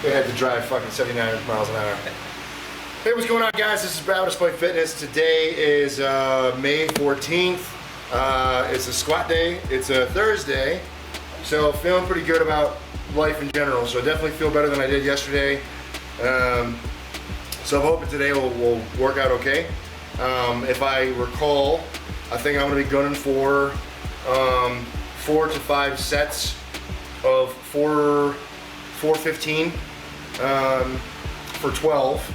They had to drive fucking 79 miles an hour. Hey, what's going on, guys? This is Brad with Despite Fitness. Today is May 14th. It's a squat day. It's a Thursday. So feeling pretty good about life in general. So definitely feel better than I did yesterday. So I'm hoping today will work out okay. If I recall, I think I'm going to be gunning for 4 to 5 sets of 415 for 12.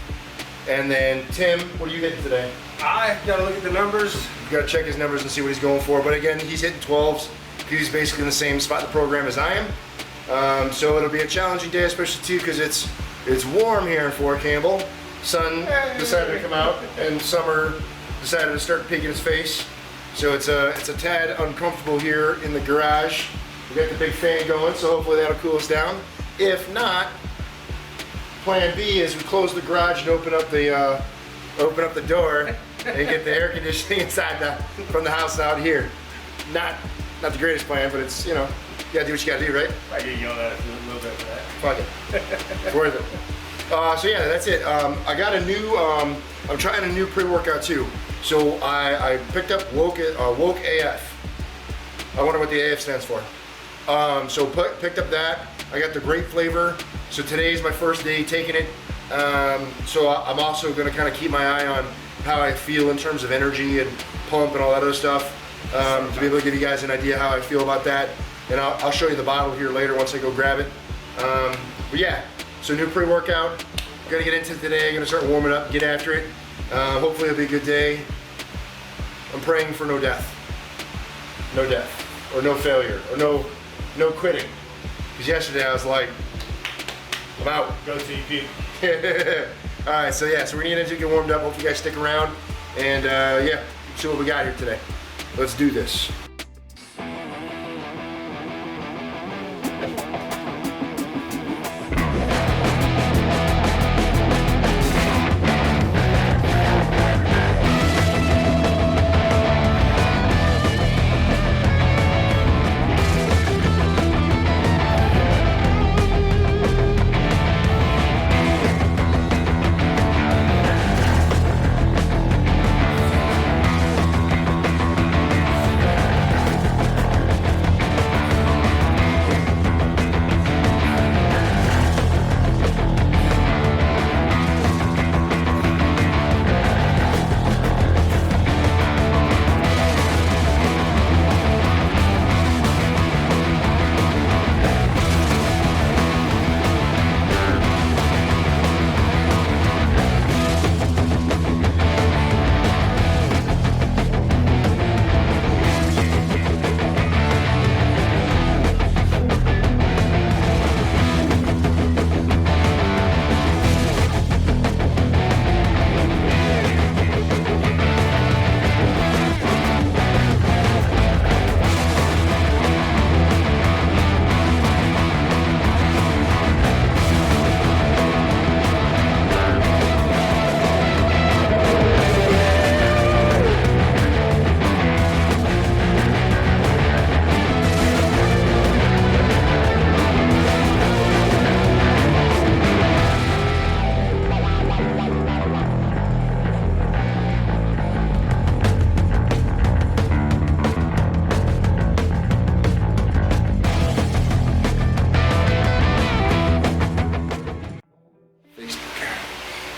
And then Tim, what are you hitting today? I gotta look at the numbers. You gotta check his numbers and see what he's going for. But again, he's hitting 12s. He's basically in the same spot in the program as I am. So it'll be a challenging day, especially too, because it's warm here in Fort Campbell. Sun decided to come out, and summer decided to start peeking his face. So it's a tad uncomfortable here in the garage. We got the big fan going, so hopefully that'll cool us down. If not, plan B is we close the garage and open up the door and get the air conditioning inside from the house out here. Not the greatest plan, but it's, you know, you gotta do what you gotta do, right? I get yelled at a little bit for that. Fuck it. It's worth it. So yeah, that's it. I got a new, I'm trying a new pre-workout too. So I picked up Woke AF. I wonder what the AF stands for. So picked up that. I got the grape flavor. So today's my first day taking it. So I'm also gonna kind of keep my eye on how I feel in terms of energy and pump and all that other stuff. To be able to give you guys an idea how I feel about that. And I'll show you the bottle here later once I go grab it. But yeah, so new pre-workout. Gonna get into it today. Gonna start warming up, get after it. Hopefully it'll be a good day. I'm praying for no death. No death. Or no failure. Or no quitting. Because yesterday I was like, I'm out. Go TP. Alright, so yeah, so we're gonna get warmed up. Hope you guys stick around. And yeah, see what we got here today. Let's do this.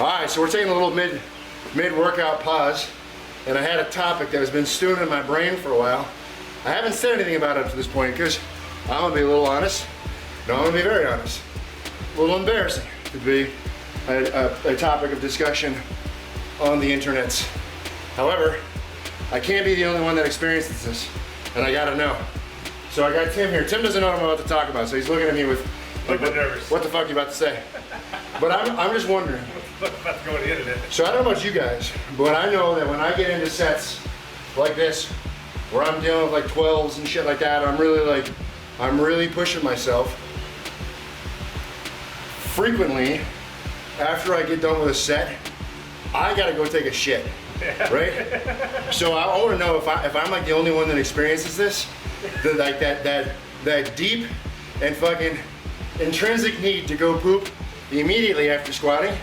Alright, so we're taking a little mid-workout pause, and I had a topic that has been stewing in my brain for a while. I haven't said anything about it up to this point because I'm going to be a little honest. No, I'm going to be very honest. A little embarrassing to be a topic of discussion on the internets. However, I can't be the only one that experiences this, and I gotta know. So I got Tim here. Tim doesn't know what I'm about to talk about, so he's looking at me with, like, nervous. What the fuck are you about to say? But I'm just wondering. About to go on the internet. So I don't know about you guys, but I know that when I get into sets like this, where I'm dealing with like 12s and shit like that, I'm really pushing myself. Frequently, after I get done with a set, I gotta go take a shit, right? So I want to know if I'm like the only one that experiences this, that deep and fucking intrinsic need to go poop immediately after squatting.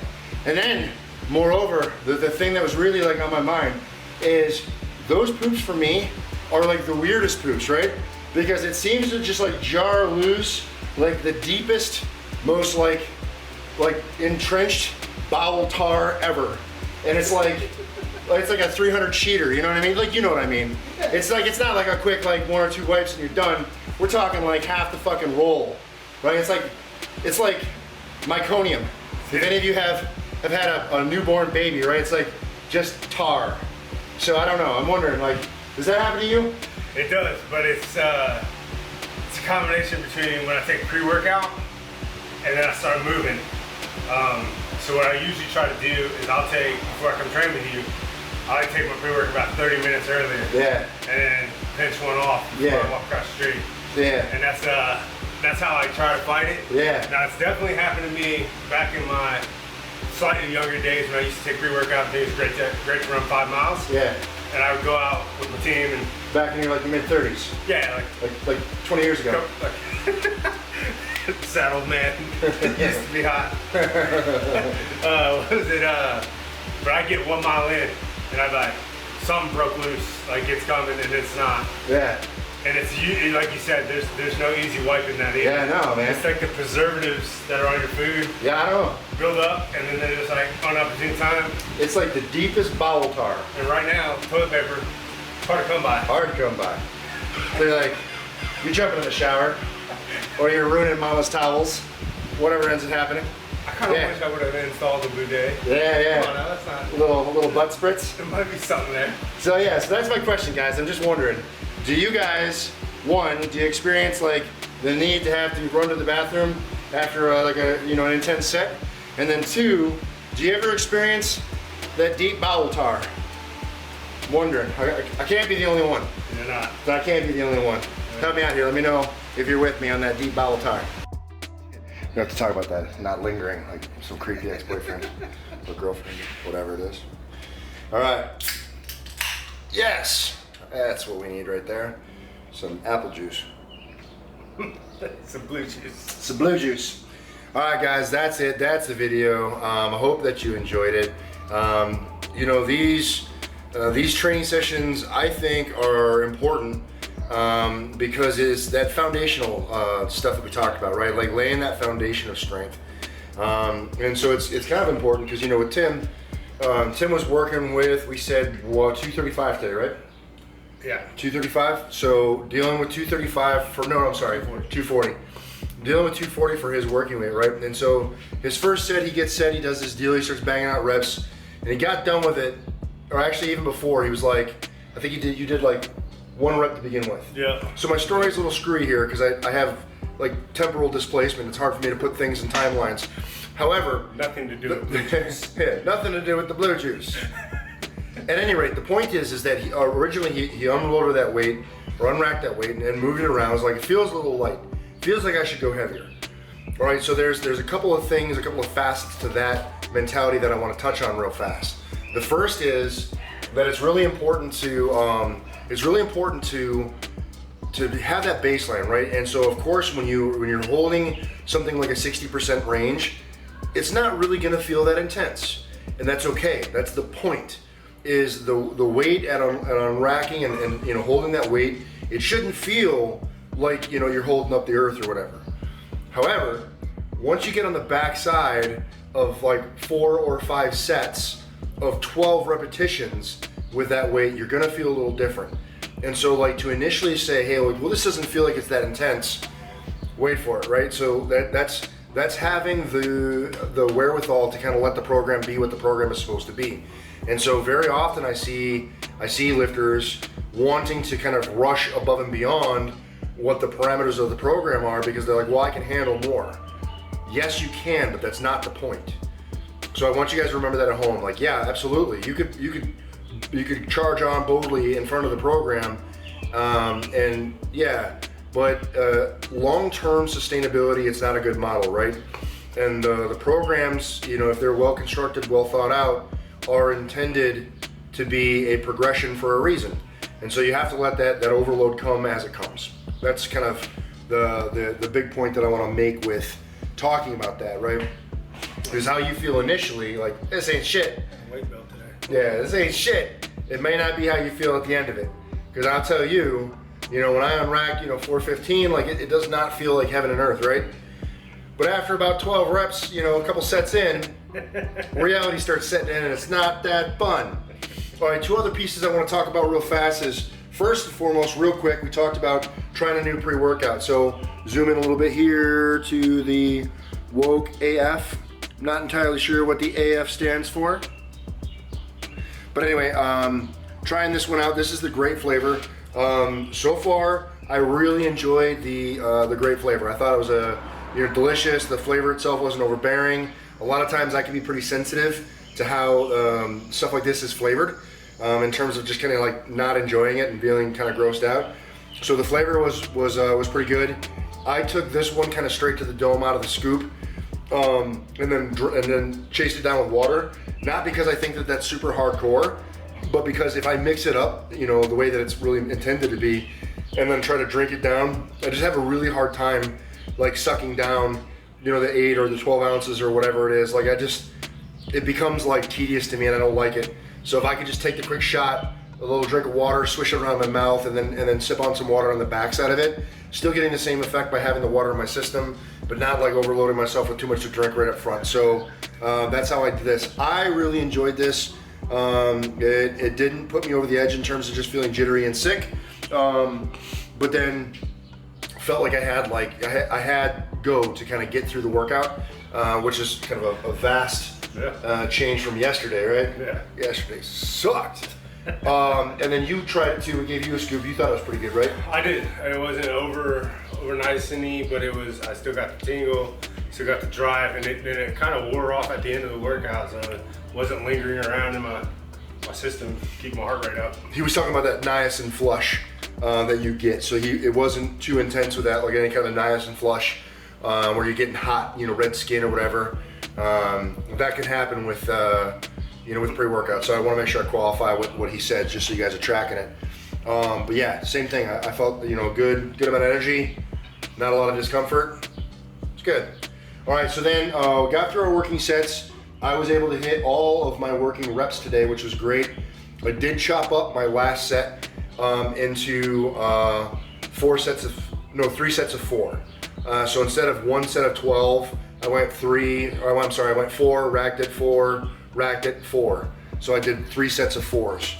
And then, moreover, the thing that was really like on my mind is those poops for me are like the weirdest poops, right? Because it seems to just like jar loose like the deepest, most like entrenched bowel tar ever. And it's like a 300 cheater, you know what I mean? Like, you know what I mean? It's like, it's not like a quick like 1 or 2 wipes and you're done. We're talking like half the fucking roll, right? It's like meconium. If any of you have had a newborn baby, right? It's like just tar. So I don't know, I'm wondering, like, does that happen to you? It does, but it's a combination between when I take pre-workout and then I start moving. So what I usually try to do is I'll take, before I come train with you, I like to take my pre-work about 30 minutes earlier. Yeah. And then pinch one off before I walk across the street. Yeah. And that's how I try to fight it. Yeah. Now it's definitely happened to me back in my slightly younger days when I used to take pre-workout. I think it was great to run 5 miles. Yeah. And I would go out with my team and back in your like mid-30s. yeah, like 20 years ago. Sad old man. It used to be hot. What is it? But I get 1 mile in and I'm like, something broke loose, like it's coming and it's not. Yeah. And it's like you said, there's no easy wiping that either. Yeah, I know, man. It's like the preservatives that are on your food. Yeah, I know. Build up and then they're just like on opportune time. It's like the deepest bowel tar. And right now, toilet paper, hard to come by. Hard to come by. They're like, you're jumping in the shower, or you're ruining mama's towels, whatever ends up happening. I kind of wish I would have installed a bidet. Yeah, yeah. Come on now, that's not. Little butt spritz. There might be something there. So yeah, so that's my question, guys. I'm just wondering, do you guys, one, do you experience like the need to have to run to the bathroom after an intense set? And then 2, do you ever experience that deep bowel tar? I'm wondering. I can't be the only one. You're not. I can't be the only one. Help me out here. Let me know if you're with me on that deep bowel tar. We have to talk about that, not lingering like some creepy ex-boyfriend or girlfriend, whatever it is. All right. Yes, that's what we need right there. Some apple juice. Some blue juice. Some blue juice. All right, guys, that's it. That's the video. I hope that you enjoyed it. These training sessions, I think, are important because it's that foundational stuff that we talked about, right? Like laying that foundation of strength. And so it's kind of important because, with Tim, Tim was working with, we said, 235 today, right? Yeah. 235. So dealing with 235 for, 240. Dealing with 240 for his working weight, right? And so his first set, he gets set, he does this deal, he starts banging out reps, and he got done with it, or actually even before, he was like, I think you did like 1 rep to begin with. Yeah. So my story's a little screwy here because I have like temporal displacement. It's hard for me to put things in timelines. However, Nothing to do with blue juice. yeah, nothing to do with the blue juice. At any rate, the point is that he originally he unloaded that weight or unracked that weight and moved it around. It was like, it feels a little light. Feels like I should go heavier. All right, so there's a couple of things, a couple of facets to that mentality that I want to touch on real fast. The first is that it's really important to have that baseline, right? And so of course when you're holding something like a 60% range, it's not really going to feel that intense, and that's okay. That's the point. Is the weight at unracking and holding that weight, it shouldn't feel like you're holding up the earth or whatever. However, once you get on the back side of like 4 or 5 sets of 12 repetitions with that weight, you're gonna feel a little different. And so like to initially say, hey, well, this doesn't feel like it's that intense, wait for it, right? So that's having the wherewithal to kind of let the program be what the program is supposed to be. And so very often I see lifters wanting to kind of rush above and beyond what the parameters of the program are because they're like, well, I can handle more. Yes, you can, but that's not the point. So I want you guys to remember that at home. Like, yeah, absolutely. You could charge on boldly in front of the program, and yeah, but long-term sustainability, it's not a good model, right? And the programs, if they're well constructed, well thought out, are intended to be a progression for a reason. And so you have to let that overload come as it comes. That's kind of the big point that I want to make with talking about that, right? Because how you feel initially, like, this ain't shit. Weight belt today. Yeah, this ain't shit. It may not be how you feel at the end of it. Because I'll tell you, you know, when I unrack, you know, 415, like it does not feel like heaven and earth, right? But after about 12 reps, you know, a couple sets in, reality starts setting in and it's not that fun. All right, two other pieces I want to talk about real fast is, first and foremost, real quick, we talked about trying a new pre-workout. So zoom in a little bit here to the Woke AF. I'm not entirely sure what the AF stands for. But anyway, trying this one out. This is the grape flavor. So far, I really enjoyed the grape flavor. I thought it was delicious. The flavor itself wasn't overbearing. A lot of times I can be pretty sensitive to how stuff like this is flavored, in terms of just kind of like not enjoying it and feeling kind of grossed out. So the flavor was pretty good. I took this one kind of straight to the dome out of the scoop, and then chased it down with water. Not because I think that that's super hardcore, but because if I mix it up, you know, the way that it's really intended to be, and then try to drink it down, I just have a really hard time like sucking down, you know, the 8 or the 12 ounces or whatever it is. Like it becomes like tedious to me and I don't like it. So if I could just take the quick shot, a little drink of water, swish it around my mouth, and then sip on some water on the backside of it, still getting the same effect by having the water in my system, but not like overloading myself with too much to drink right up front. So that's how I did this. I really enjoyed this. It didn't put me over the edge in terms of just feeling jittery and sick, but then felt like I had go to kind of get through the workout, which is kind of a vast change from yesterday, right? Yeah. Yesterday sucked. And then you tried it too. We gave you a scoop. You thought it was pretty good, right? I did. It wasn't over nice-y, but I still got the tingle, still got the drive, and it kind of wore off at the end of the workout, so it wasn't lingering around in my system, keeping my heart rate up. He was talking about that niacin flush that you get. So it wasn't too intense with that, like any kind of niacin flush where you're getting hot, you know, red skin or whatever. That can happen with with pre-workout. So I want to make sure I qualify what he said, just so you guys are tracking it. But yeah, same thing. I felt, you know, good amount of energy, not a lot of discomfort. It's good. All right, so then got through our working sets. I was able to hit all of my working reps today, which was great. I did chop up my last set into 3 sets of 4. So instead of one set of 12, I went 4, racked it 4, racked it 4. So I did 3 sets of 4s.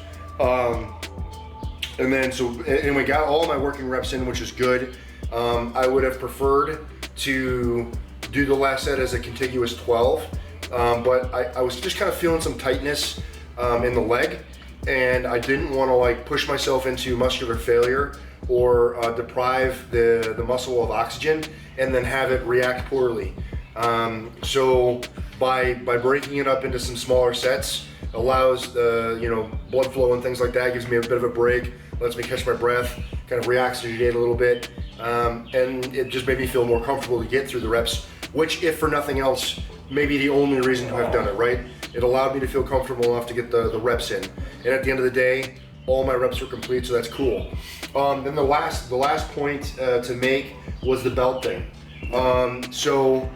And then, so anyway, got all my working reps in, which is good. I would have preferred to do the last set as a contiguous 12, but I was just kind of feeling some tightness in the leg, and I didn't want to like push myself into muscular failure or deprive the muscle of oxygen and then have it react poorly. So by breaking it up into some smaller sets, allows the blood flow and things like that, gives me a bit of a break, lets me catch my breath, kind of reoxygenate a little bit, and it just made me feel more comfortable to get through the reps, which, if for nothing else, may be the only reason to have done it, right? It allowed me to feel comfortable enough to get the reps in, and at the end of the day, all my reps were complete, so that's cool. Then the last point to make was the belt thing. So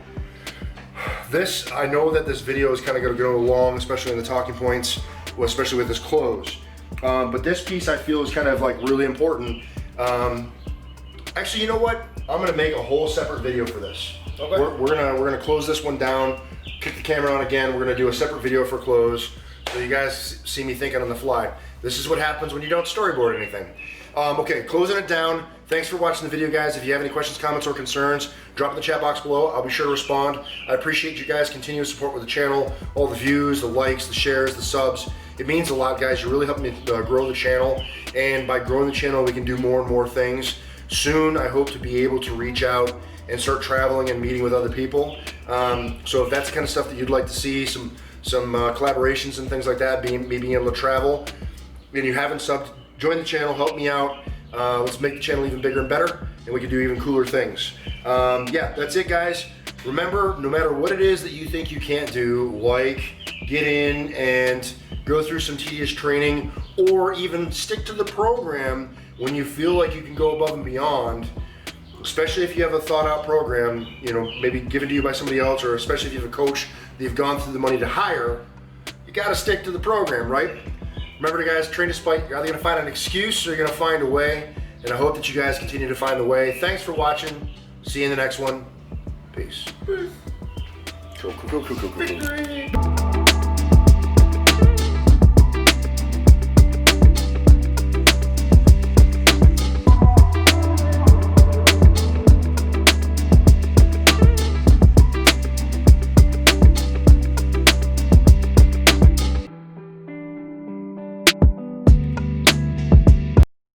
this, I know that this video is kind of going to go long, especially in the talking points, especially with this close. But this piece I feel is kind of like really important. Actually, you know what? I'm going to make a whole separate video for this. Okay. We're gonna close this one down, kick the camera on again. We're gonna do a separate video for close, so you guys see me thinking on the fly. This is what happens when you don't storyboard anything. Okay, closing it down. Thanks for watching the video, guys. If you have any questions, comments, or concerns, drop in the chat box below. I'll be sure to respond. I appreciate you guys' continuous support with the channel, all the views, the likes, the shares, the subs. It means a lot, guys. You're really helping me grow the channel, and by growing the channel, we can do more and more things. Soon, I hope to be able to reach out and start traveling and meeting with other people. So if that's the kind of stuff that you'd like to see, some collaborations and things like that, me being able to travel, and you haven't subbed, join the channel, help me out. Let's make the channel even bigger and better, and we can do even cooler things. Yeah, that's it, guys. Remember, no matter what it is that you think you can't do, like get in and go through some tedious training, or even stick to the program when you feel like you can go above and beyond, especially if you have a thought out program, you know, maybe given to you by somebody else, or especially if you have a coach that you've gone through the money to hire, you got to stick to the program, right? Remember, guys, train despite. You're either going to find an excuse or you're going to find a way. And I hope that you guys continue to find the way. Thanks for watching. See you in the next one. Peace. Peace. Cool.